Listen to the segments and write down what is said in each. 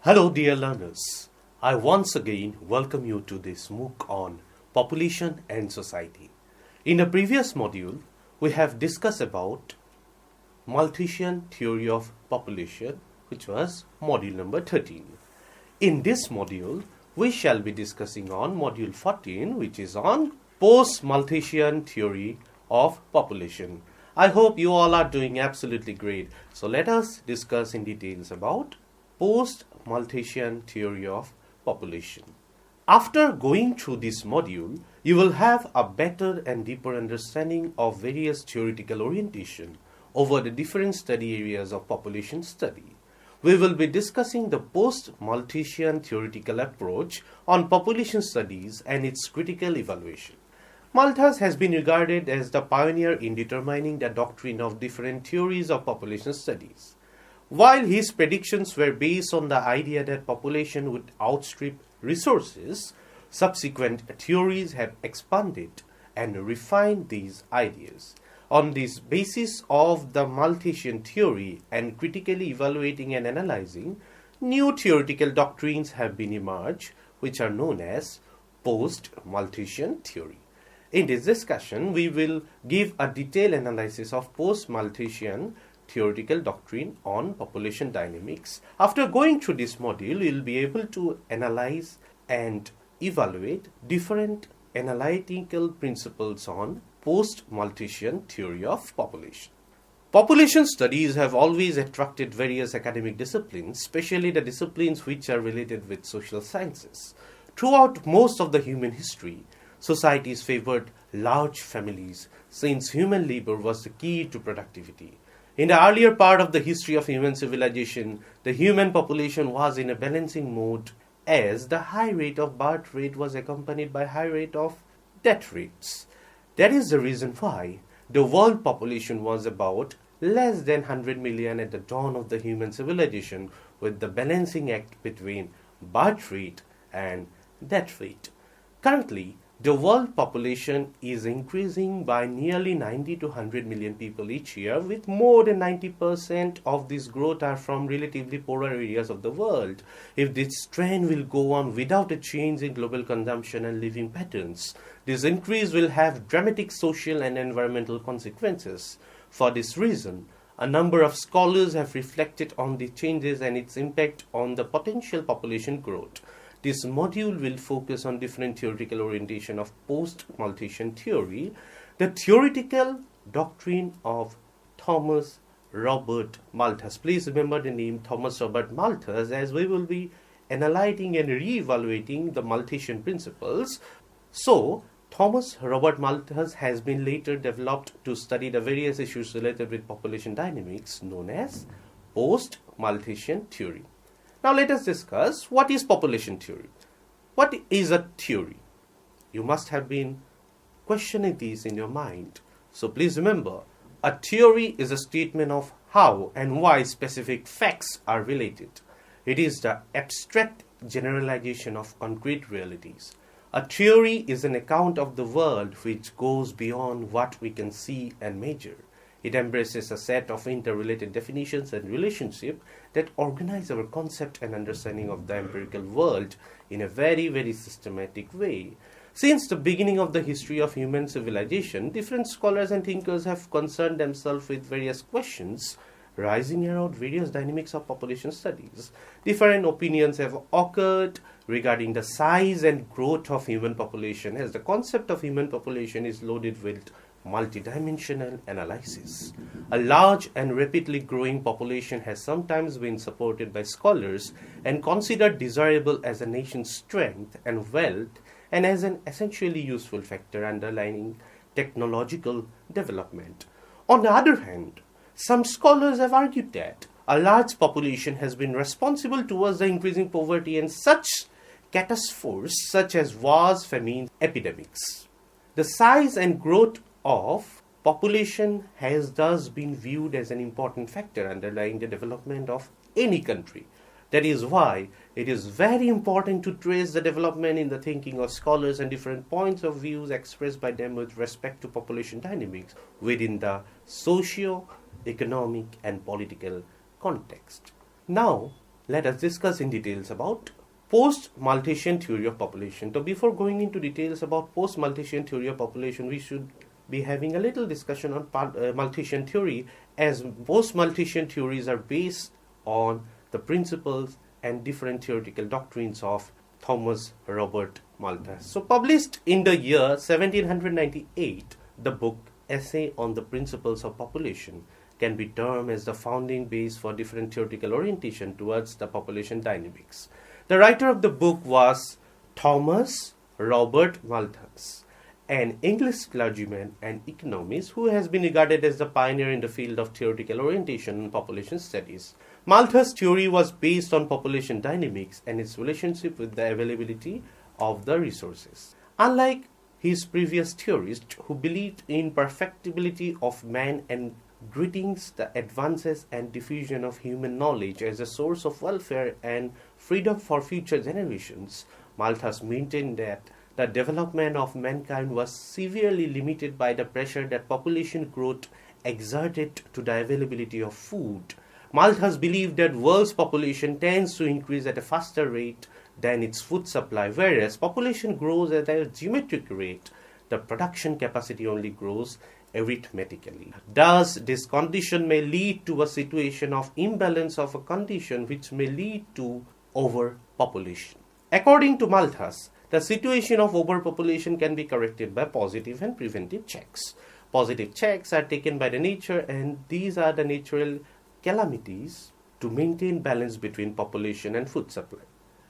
Hello dear learners, I once again welcome you to this MOOC on Population and Society. In the previous module, we have discussed about Malthusian theory of population, which was module number 13. In this module, we shall be discussing on module 14, which is on post-Malthusian theory of population. I hope you all are doing absolutely great. So let us discuss in details about post-Malthusian theory of population. After going through this module, you will have a better and deeper understanding of various theoretical orientation over the different study areas of population study. We will be discussing the post-Malthusian theoretical approach on population studies and its critical evaluation. Malthus has been regarded as the pioneer in determining the doctrine of different theories of population studies. While his predictions were based on the idea that population would outstrip resources, subsequent theories have expanded and refined these ideas. On this basis of the Malthusian theory and critically evaluating and analyzing, new theoretical doctrines have been emerged, which are known as post-Malthusian theory. In this discussion, we will give a detailed analysis of post-Malthusian theoretical doctrine on population dynamics. After going through this module, you will be able to analyze and evaluate different analytical principles on post-Malthusian theory of population. Population studies have always attracted various academic disciplines, especially the disciplines which are related with social sciences. Throughout most of the human history, societies favored large families since human labor was the key to productivity. In the earlier part of the history of human civilization, the human population was in a balancing mode as the high rate of birth rate was accompanied by high rate of death rates. That is the reason why the world population was about less than 100 million at the dawn of the human civilization, with the balancing act between birth rate and death rate. Currently, the world population is increasing by nearly 90 to 100 million people each year, with more than 90% of this growth are from relatively poorer areas of the world. If this trend will go on without a change in global consumption and living patterns, this increase will have dramatic social and environmental consequences. For this reason, a number of scholars have reflected on the changes and its impact on the potential population growth. This module will focus on different theoretical orientation of post-Malthusian theory, the theoretical doctrine of Thomas Robert Malthus. Please remember the name Thomas Robert Malthus, as we will be analyzing and re-evaluating the Malthusian principles. So, Thomas Robert Malthus has been later developed to study the various issues related with population dynamics, known as post-Malthusian theory. Now let us discuss what is population theory. What is a theory? You must have been questioning these in your mind. So please remember, a theory is a statement of how and why specific facts are related. It is the abstract generalization of concrete realities. A theory is an account of the world which goes beyond what we can see and measure. It embraces a set of interrelated definitions and relationships that organize our concept and understanding of the empirical world in a very, very systematic way. Since the beginning of the history of human civilization, different scholars and thinkers have concerned themselves with various questions rising around various dynamics of population studies. Different opinions have occurred regarding the size and growth of human population, as the concept of human population is loaded with multidimensional analysis. A large and rapidly growing population has sometimes been supported by scholars and considered desirable as a nation's strength and wealth, and as an essentially useful factor underlining technological development. On the other hand, some scholars have argued that a large population has been responsible towards the increasing poverty and such catastrophes such as wars, famines, epidemics. The size and growth of population has thus been viewed as an important factor underlying the development of any country. That is why it is very important to trace the development in the thinking of scholars and different points of views expressed by them with respect to population dynamics within the socio-economic and political context. Now, let us discuss in details about post-Malthusian theory of population. So before going into details about post-Malthusian theory of population, we should be having a little discussion on Malthusian theory, as post-Malthusian theories are based on the principles and different theoretical doctrines of Thomas Robert Malthus. So published in the year 1798, the book Essay on the Principles of Population can be termed as the founding base for different theoretical orientation towards the population dynamics. The writer of the book was Thomas Robert Malthus, an English clergyman and economist who has been regarded as the pioneer in the field of theoretical orientation and population studies. Malthus' theory was based on population dynamics and its relationship with the availability of the resources. Unlike his previous theorists who believed in perfectibility of man and greetings the advances and diffusion of human knowledge as a source of welfare and freedom for future generations, Malthus maintained that the development of mankind was severely limited by the pressure that population growth exerted to the availability of food. Malthus believed that world's population tends to increase at a faster rate than its food supply, whereas population grows at a geometric rate. The production capacity only grows arithmetically. Thus, this condition may lead to a situation of imbalance of a condition which may lead to overpopulation. According to Malthus, the situation of overpopulation can be corrected by positive and preventive checks. Positive checks are taken by the nature, and these are the natural calamities to maintain balance between population and food supply.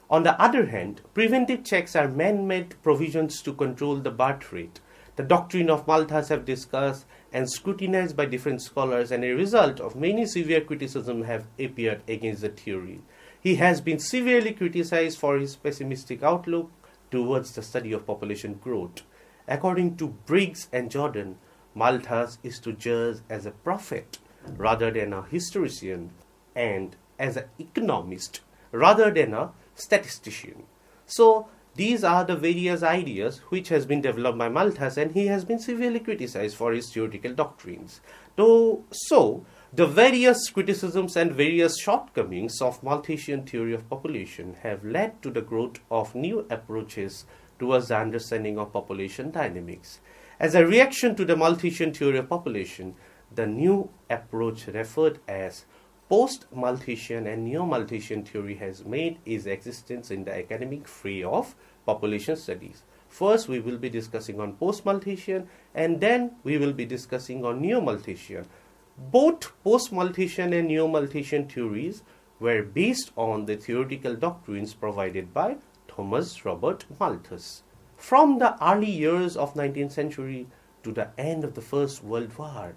On the other hand, preventive checks are man-made provisions to control the birth rate. The doctrine of Malthus have discussed and scrutinized by different scholars, and a result of many severe criticisms have appeared against the theory. He has been severely criticized for his pessimistic outlook towards the study of population growth. According to Briggs and Jordan, Malthus is to judge as a prophet rather than a historian, and as an economist rather than a statistician. So these are the various ideas which has been developed by Malthus, and he has been severely criticized for his theoretical doctrines. So the various criticisms and various shortcomings of Malthusian theory of population have led to the growth of new approaches towards the understanding of population dynamics. As a reaction to the Malthusian theory of population, the new approach referred as post-Malthusian and neo-Malthusian theory has made its existence in the academic field of population studies. First, we will be discussing on post-Malthusian, and then we will be discussing on neo-Malthusian. Both post-Malthusian and neo-Malthusian theories were based on the theoretical doctrines provided by Thomas Robert Malthus. From the early years of 19th century to the end of the First World War,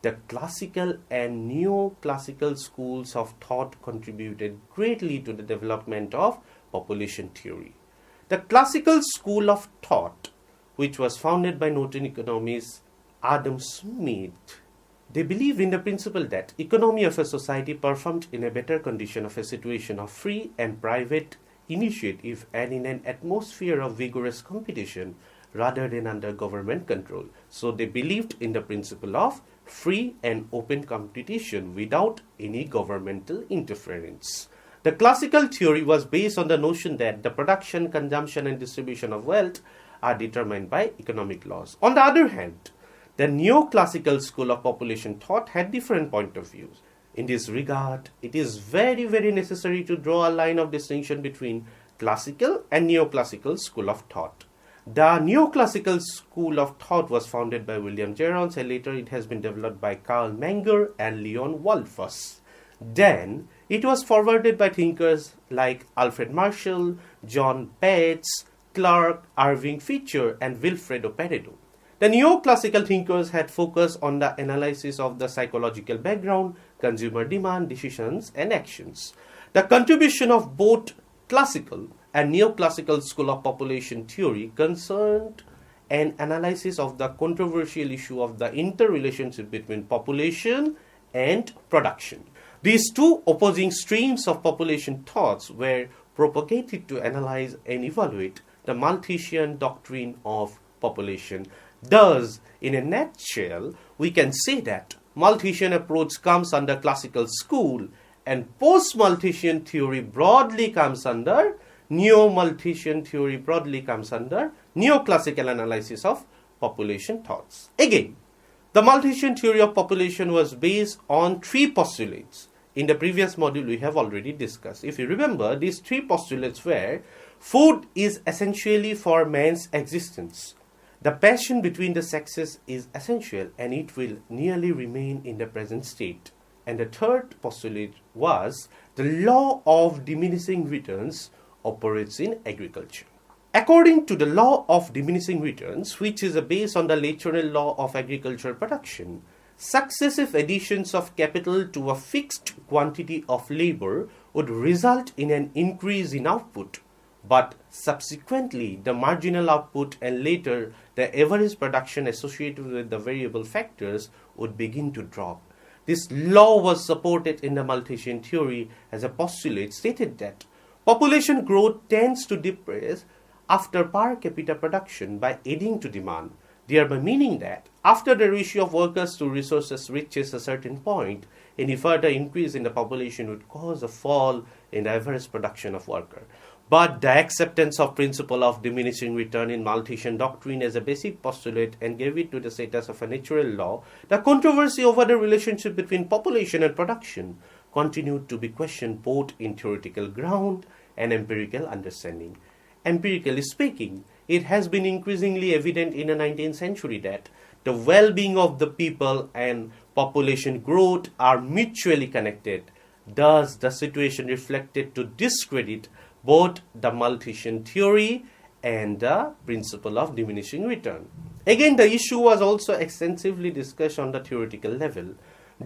the classical and neo-classical schools of thought contributed greatly to the development of population theory. The classical school of thought, which was founded by Norton economist Adam Smith, they believed in the principle that economy of a society performed in a better condition of a situation of free and private initiative and in an atmosphere of vigorous competition rather than under government control. So they believed in the principle of free and open competition without any governmental interference. The classical theory was based on the notion that the production, consumption, and distribution of wealth are determined by economic laws. On the other hand, the neoclassical school of population thought had different point of views. In this regard, it is very, very necessary to draw a line of distinction between classical and neoclassical school of thought. The neoclassical school of thought was founded by William James, and later it has been developed by Karl Menger and Leon Wolfers. Then, it was forwarded by thinkers like Alfred Marshall, John Bates, Clark, Irving Fisher, and Vilfredo Pareto. The neoclassical thinkers had focused on the analysis of the psychological background, consumer demand, decisions, and actions. The contribution of both classical and neoclassical school of population theory concerned an analysis of the controversial issue of the interrelationship between population and production. These two opposing streams of population thoughts were propagated to analyze and evaluate the Malthusian doctrine of population. Thus, in a nutshell, we can say that Malthusian approach comes under classical school and post-Malthusian theory broadly comes under neo-Malthusian theory broadly comes under neoclassical analysis of population thoughts. Again, the Malthusian theory of population was based on three postulates. In the previous module, we have already discussed. If you remember, these three postulates were: food is essentially for man's existence. The passion between the sexes is essential and it will nearly remain in the present state. And the third postulate was the law of diminishing returns operates in agriculture. According to the law of diminishing returns, which is based on the natural law of agricultural production, successive additions of capital to a fixed quantity of labor would result in an increase in output, but subsequently the marginal output and later the average production associated with the variable factors would begin to drop. This law was supported in the Malthusian theory as a postulate stated that population growth tends to depress after per capita production by adding to demand, thereby meaning that after the ratio of workers to resources reaches a certain point, any further increase in the population would cause a fall in the average production of worker. But the acceptance of principle of diminishing return in Malthusian doctrine as a basic postulate and gave it to the status of a natural law, the controversy over the relationship between population and production continued to be questioned both in theoretical ground and empirical understanding. Empirically speaking, it has been increasingly evident in the 19th century that the well-being of the people and population growth are mutually connected. Thus, the situation reflected to discredit both the Malthusian theory and the principle of diminishing return. Again, the issue was also extensively discussed on the theoretical level.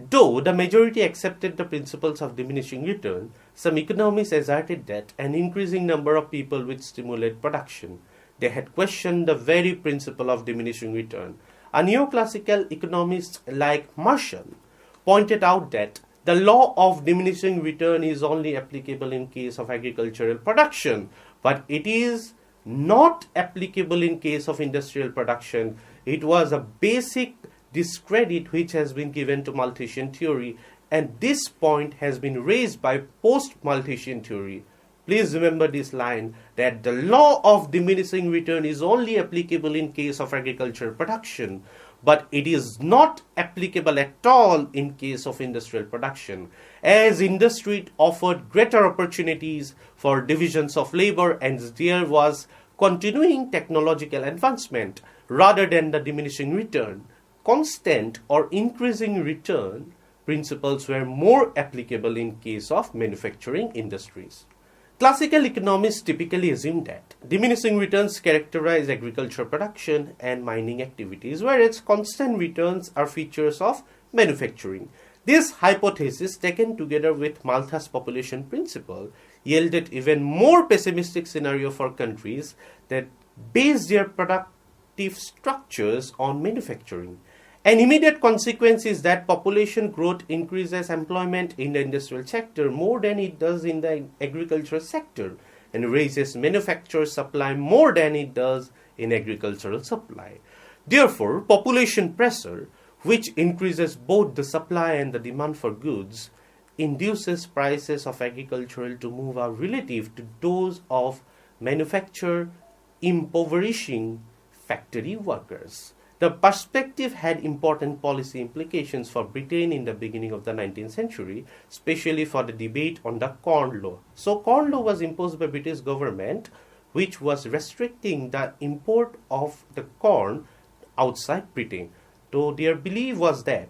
Though the majority accepted the principles of diminishing return, some economists asserted that an increasing number of people would stimulate production. They had questioned the very principle of diminishing return. A neoclassical economist like Marshall pointed out that the law of diminishing return is only applicable in case of agricultural production, but it is not applicable in case of industrial production. It was a basic discredit which has been given to Malthusian theory, and this point has been raised by post-Malthusian theory. Please remember this line, that the law of diminishing return is only applicable in case of agricultural production, but it is not applicable at all in case of industrial production, as industry offered greater opportunities for divisions of labor and there was continuing technological advancement rather than the diminishing return. Constant or increasing return principles were more applicable in case of manufacturing industries. Classical economists typically assume that diminishing returns characterize agricultural production and mining activities, whereas constant returns are features of manufacturing. This hypothesis, taken together with Malthus population principle, yielded even more pessimistic scenario for countries that base their productive structures on manufacturing. An immediate consequence is that population growth increases employment in the industrial sector more than it does in the agricultural sector and raises manufacturer supply more than it does in agricultural supply. Therefore, population pressure, which increases both the supply and the demand for goods, induces prices of agricultural to move up relative to those of manufacture, impoverishing factory workers. The perspective had important policy implications for Britain in the beginning of the 19th century, especially for the debate on the Corn Law. So, Corn Law was imposed by British government, which was restricting the import of the corn outside Britain. So, their belief was that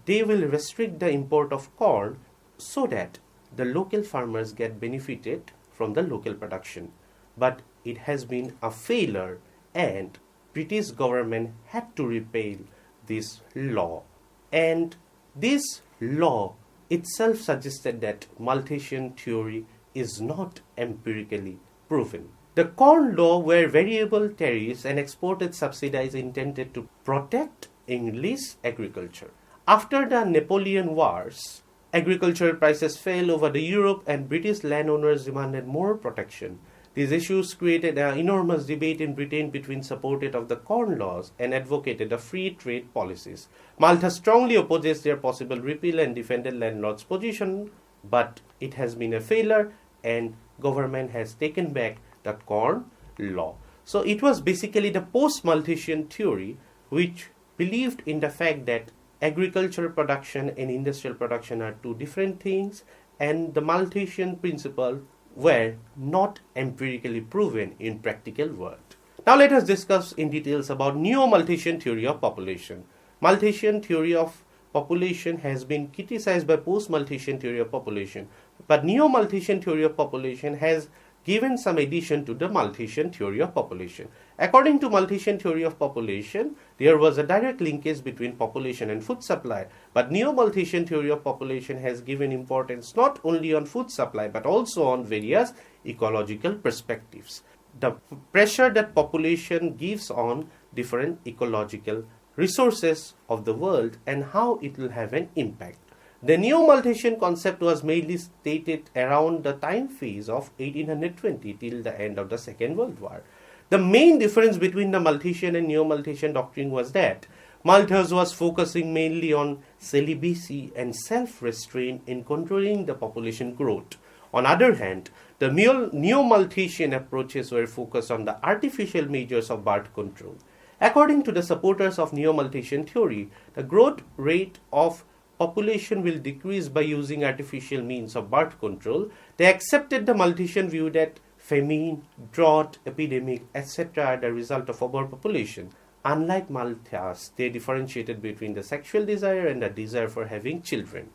they will restrict the import of corn so that the local farmers get benefited from the local production. But it has been a failure and British government had to repeal this law, and this law itself suggested that Malthusian theory is not empirically proven. The Corn Law were variable tariffs and exported subsidies intended to protect English agriculture. After the Napoleon Wars, agricultural prices fell over the Europe and British landowners demanded more protection. These issues created an enormous debate in Britain between supporters of the Corn Laws and advocated of free trade policies. Malthus strongly opposes their possible repeal and defended landlords' position but it has been a failure and government has taken back the corn law. So it was basically the post-Malthusian theory which believed in the fact that agricultural production and industrial production are two different things, and the Malthusian principles were not empirically proven in practical world. Now let us discuss in details about Neo-Malthusian theory of population. Malthusian theory of population has been criticized by post-Malthusian theory of population, but Neo-Malthusian theory of population has given some addition to the Malthusian theory of population. According to Malthusian theory of population, there was a direct linkage between population and food supply, but Neo-Malthusian theory of population has given importance not only on food supply but also on various ecological perspectives. The pressure that population gives on different ecological resources of the world and how it will have an impact. The Neo-Malthusian concept was mainly stated around the time phase of 1820 till the end of the Second World War. The main difference between the Malthusian and Neo-Malthusian doctrine was that Malthus was focusing mainly on celibacy and self-restraint in controlling the population growth. On the other hand, the Neo-Malthusian approaches were focused on the artificial measures of birth control. According to the supporters of Neo-Malthusian theory, the growth rate of population will decrease by using artificial means of birth control. They accepted the Malthusian view that famine, drought, epidemic, etc. are the result of overpopulation. Unlike Malthus, they differentiated between the sexual desire and the desire for having children.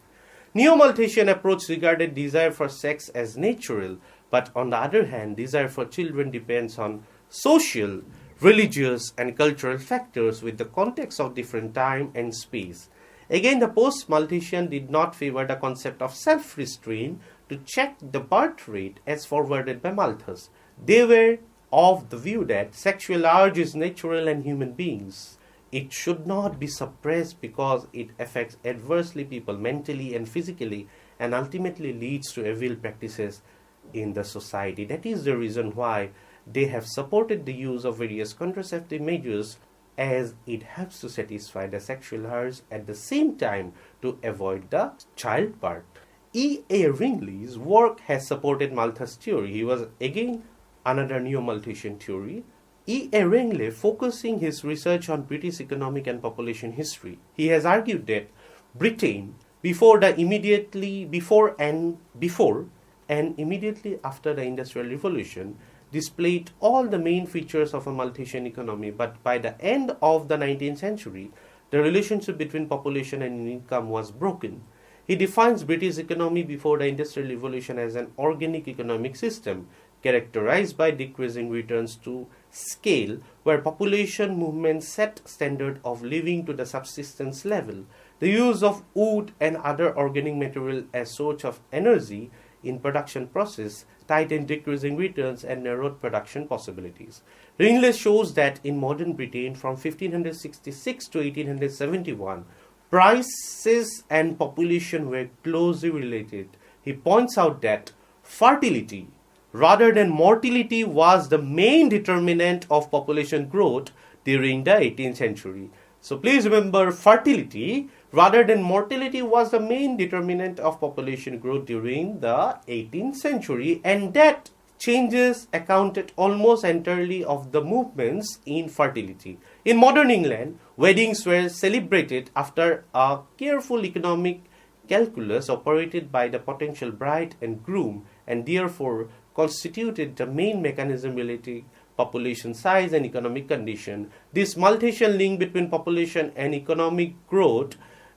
Neo-Malthusian approach regarded desire for sex as natural, but on the other hand, desire for children depends on social, religious, and cultural factors with the context of different time and space. Again, the post-Malthusian did not favor the concept of self-restraint to check the birth rate as forwarded by Malthus. They were of the view that sexual urge is natural in human beings. It should not be suppressed because it affects adversely people mentally and physically and ultimately leads to evil practices in the society. That is the reason why they have supported the use of various contraceptive measures, as it helps to satisfy the sexual urge at the same time to avoid the childbirth. E. A. Ringley's work has supported Malthus' theory. He was again another Neo-Malthusian theory. E. A. Ringley, focusing his research on British economic and population history, he has argued that Britain, before and immediately after the Industrial Revolution, displayed all the main features of a Malthusian economy, but by the end of the 19th century, the relationship between population and income was broken. He defines British economy before the Industrial Revolution as an organic economic system, characterized by decreasing returns to scale, where population movements set standard of living to the subsistence level. The use of wood and other organic material as source of energy in production process tightened decreasing returns and narrowed production possibilities. Ringley shows that in modern Britain from 1566 to 1871, prices and population were closely related. He points out that fertility rather than mortality was the main determinant of population growth during the 18th century. So please remember, fertility rather than mortality was the main determinant of population growth during the 18th century, and that changes accounted almost entirely of the movements in fertility. In modern England, weddings were celebrated after a careful economic calculus operated by the potential bride and groom, and therefore constituted the main mechanism relating population size and economic condition. This Malthusian link between population and economic growth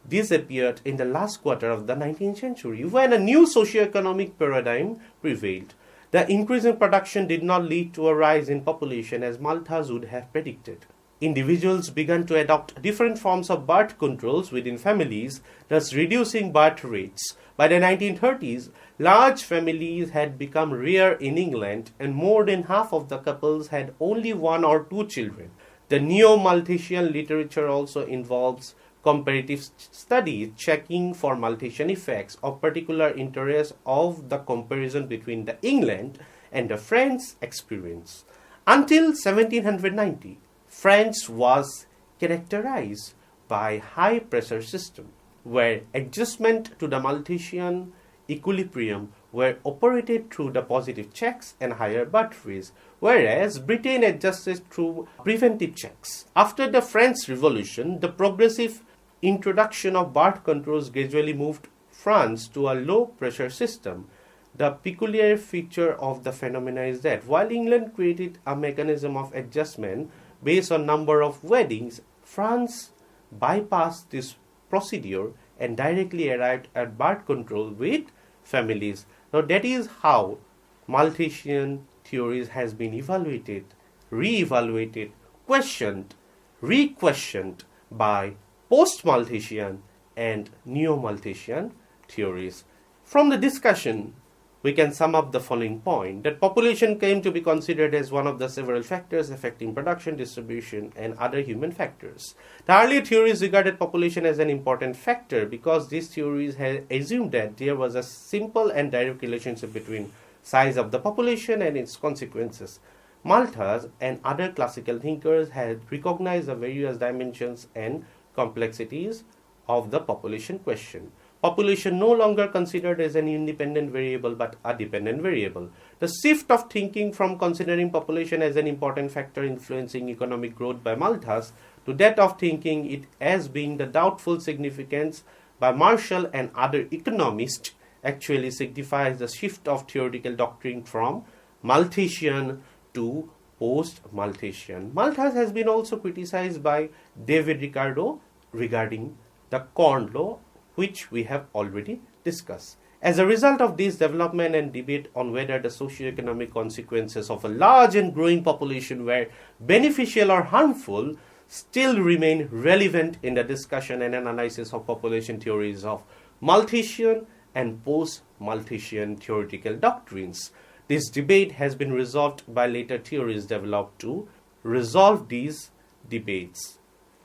disappeared in the last quarter of the 19th century when a new socio-economic paradigm prevailed. The increase in production did not lead to a rise in population as Malthus would have predicted. Individuals began to adopt different forms of birth controls within families, thus reducing birth rates. By the 1930s, large families had become rare in England, and more than half of the couples had only one or two children. The Neo-Malthusian literature also involves comparative studies checking for Malthusian effects of particular interest of the comparison between the England and the French experience. Until 1790, France was characterized by high pressure system, where adjustment to the Malthusian equilibrium were operated through the positive checks and higher birth rates, whereas Britain adjusted through preventive checks. After the French Revolution, the progressive introduction of birth controls gradually moved France to a low-pressure system. The peculiar feature of the phenomena is that while England created a mechanism of adjustment based on number of weddings, France bypassed this procedure and directly arrived at birth control with families. Now that is how Malthusian theories has been evaluated, re-evaluated, questioned, re-questioned by post-Malthusian and neo-Malthusian theories. From the discussion, we can sum up the following point, that population came to be considered as one of the several factors affecting production, distribution, and other human factors. The earlier theories regarded population as an important factor because these theories had assumed that there was a simple and direct relationship between size of the population and its consequences. Malthus and other classical thinkers had recognized the various dimensions and complexities of the population question. Population no longer considered as an independent variable but a dependent variable. The shift of thinking from considering population as an important factor influencing economic growth by Malthus to that of thinking it as being the doubtful significance by Marshall and other economists actually signifies the shift of theoretical doctrine from Malthusian to post-Malthusian. Malthus has been also criticized by David Ricardo regarding the Corn Law, which we have already discussed. As a result of this development and debate on whether the socio-economic consequences of a large and growing population were beneficial or harmful still remain relevant in the discussion and analysis of population theories of Malthusian and post-Malthusian theoretical doctrines. This debate has been resolved by later theories developed to resolve these debates.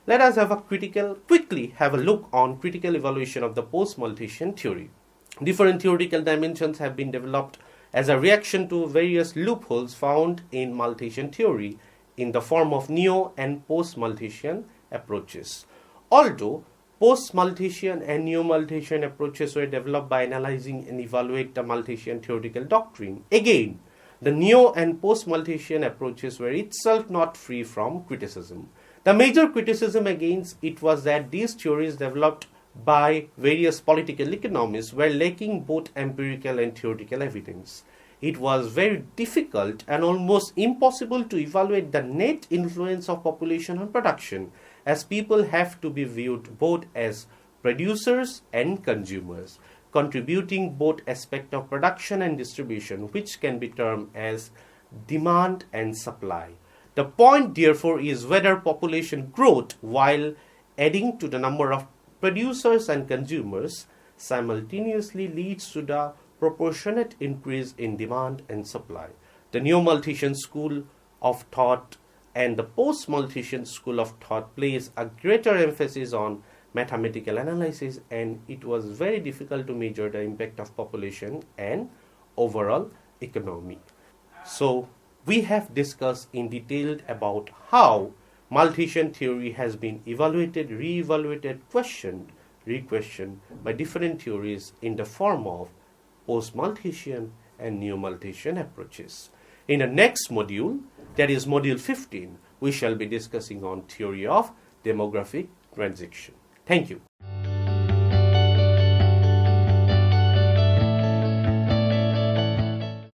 Let us quickly have a look on critical evaluation of the post-Malthusian theory. Different theoretical dimensions have been developed as a reaction to various loopholes found in Malthusian theory in the form of neo and post-Malthusian approaches. Although post-Malthusian and neo-Malthusian approaches were developed by analyzing and evaluate the Malthusian theoretical doctrine, again, the neo and post-Malthusian approaches were itself not free from criticism. The major criticism against it was that these theories developed by various political economists were lacking both empirical and theoretical evidence. It was very difficult and almost impossible to evaluate the net influence of population on production, as people have to be viewed both as producers and consumers, contributing both aspects of production and distribution, which can be termed as demand and supply. The point, therefore, is whether population growth, while adding to the number of producers and consumers, simultaneously leads to the proportionate increase in demand and supply. The neo-Malthusian school of thought and the post-Malthusian school of thought place a greater emphasis on mathematical analysis, and it was very difficult to measure the impact of population and overall economy. So, we have discussed in detail about how Malthusian theory has been evaluated, re-evaluated, questioned, re-questioned by different theories in the form of post-Malthusian and neo-Malthusian approaches. In the next module, that is module 15, we shall be discussing on theory of demographic transition. Thank you.